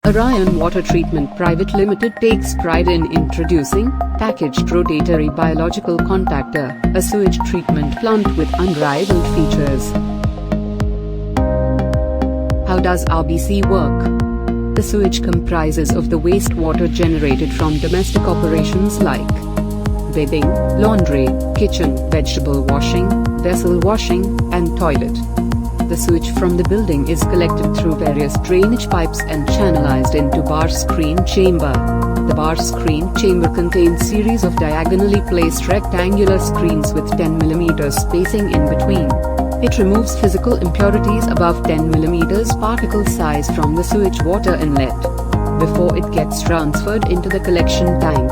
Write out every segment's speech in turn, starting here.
Orion Water Treatment Private Limited takes pride in introducing packaged rotatory biological contactor, a sewage treatment plant with unrivaled features. How does RBC work? The sewage comprises of the wastewater generated from domestic operations like bathing, laundry, kitchen, vegetable washing, vessel washing, and toilet. The sewage from the building is collected through various drainage pipes and channelized into bar screen chamber. The bar screen chamber contains series of diagonally placed rectangular screens with 10 mm spacing in between. It removes physical impurities above 10 mm particle size from the sewage water inlet before it gets transferred into the collection tank.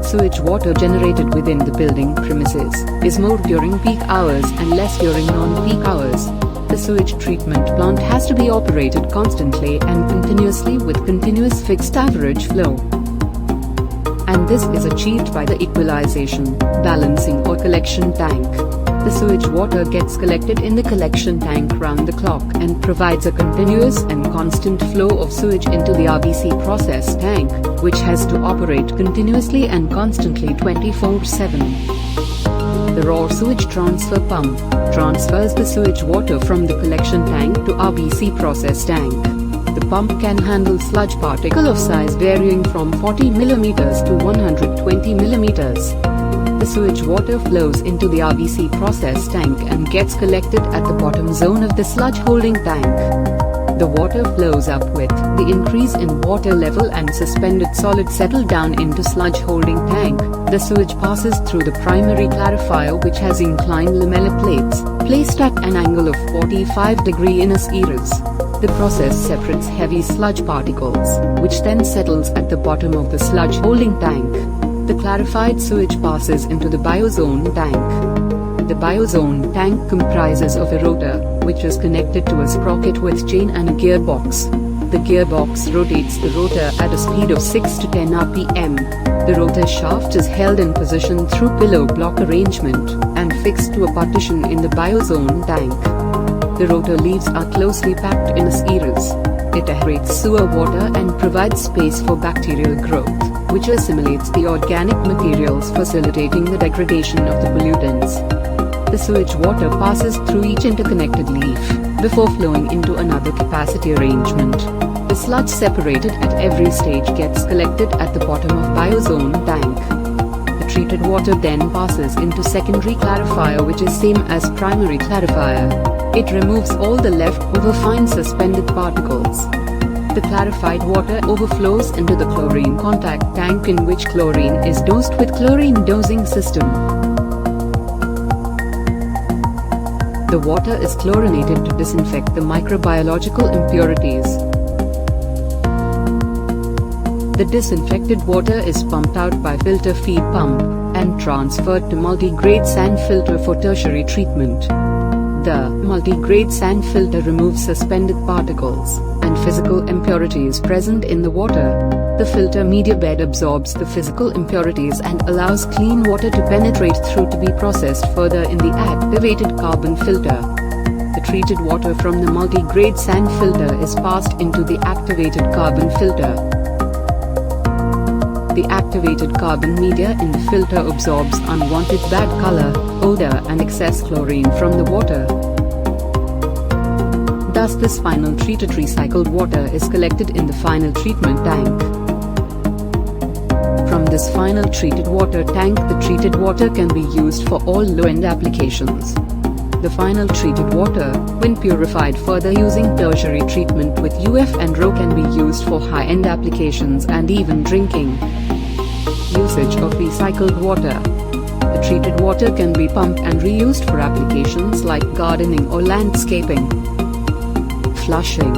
Sewage water generated within the building premises is more during peak hours and less during non-peak hours. The sewage treatment plant has to be operated constantly and continuously with continuous fixed average flow. And this is achieved by the equalization, balancing or collection tank. The sewage water gets collected in the collection tank round the clock and provides a continuous and constant flow of sewage into the RBC process tank, which has to operate continuously and constantly 24/7. The raw sewage transfer pump transfers the sewage water from the collection tank to RBC process tank. The pump can handle sludge particle of size varying from 40 mm to 120 mm. The sewage water flows into the RBC process tank and gets collected at the bottom zone of the sludge holding tank. The water flows up with the increase in water level and suspended solid settle down into sludge holding tank. The sewage passes through the primary clarifier, which has inclined lamellar plates placed at an angle of 45 degrees in a series. The process separates heavy sludge particles, which then settles at the bottom of the sludge holding tank. The clarified sewage passes into the biozone tank. The biozone tank comprises of a rotor, which is connected to a sprocket with chain and a gearbox. The gearbox rotates the rotor at a speed of 6 to 10 rpm. The rotor shaft is held in position through pillow block arrangement and fixed to a partition in the biozone tank. The rotor leaves are closely packed in a series. It aerates sewer water and provides space for bacterial growth, which assimilates the organic materials, facilitating the degradation of the pollutants. The sewage water passes through each interconnected leaf before flowing into another capacity arrangement. The sludge separated at every stage gets collected at the bottom of biozone tank. The treated water then passes into secondary clarifier, which is same as primary clarifier. It removes all the leftover fine suspended particles. The clarified water overflows into the chlorine contact tank, in which chlorine is dosed with chlorine dosing system. The water is chlorinated to disinfect the microbiological impurities. The disinfected water is pumped out by filter feed pump and transferred to multi-grade sand filter for tertiary treatment. The multi-grade sand filter removes suspended particles and physical impurities present in the water. The filter media bed absorbs the physical impurities and allows clean water to penetrate through to be processed further in the activated carbon filter. The treated water from the multi-grade sand filter is passed into the activated carbon filter. The activated carbon media in the filter absorbs unwanted bad color, odor and excess chlorine from the water. Thus this final treated recycled water is collected in the final treatment tank. From this final treated water tank, the treated water can be used for all low-end applications. The final treated water, when purified further using tertiary treatment with UF and RO, can be used for high-end applications and even drinking. Usage of recycled water. The treated water can be pumped and reused for applications like gardening or landscaping, flushing,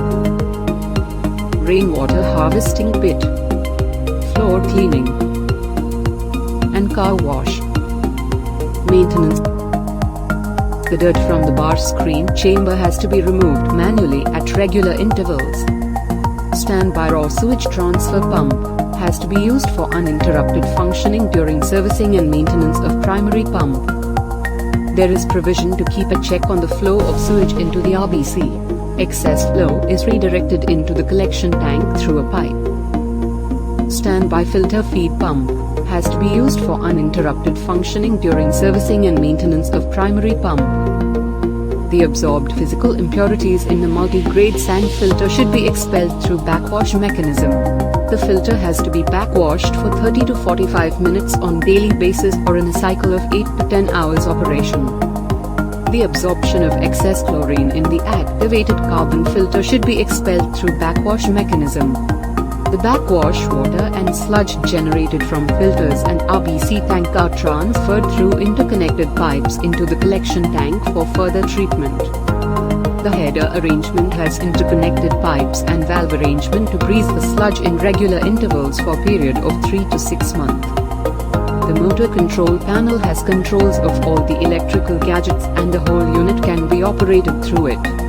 rainwater harvesting pit, floor cleaning, and car wash. Maintenance. The dirt from the bar screen chamber has to be removed manually at regular intervals. Standby raw sewage transfer pump has to be used for uninterrupted functioning during servicing and maintenance of primary pump. There is provision to keep a check on the flow of sewage into the RBC. Excess flow is redirected into the collection tank through a pipe. Standby filter feed pump has to be used for uninterrupted functioning during servicing and maintenance of primary pump. The absorbed physical impurities in the multi-grade sand filter should be expelled through backwash mechanism. The filter has to be backwashed for 30 to 45 minutes on daily basis or in a cycle of 8 to 10 hours operation. The absorption of excess chlorine in the activated carbon filter should be expelled through backwash mechanism. The backwash water and sludge generated from filters and RBC tank are transferred through interconnected pipes into the collection tank for further treatment. The header arrangement has interconnected pipes and valve arrangement to breeze the sludge in regular intervals for a period of 3 to 6 months. The motor control panel has controls of all the electrical gadgets and the whole unit can be operated through it.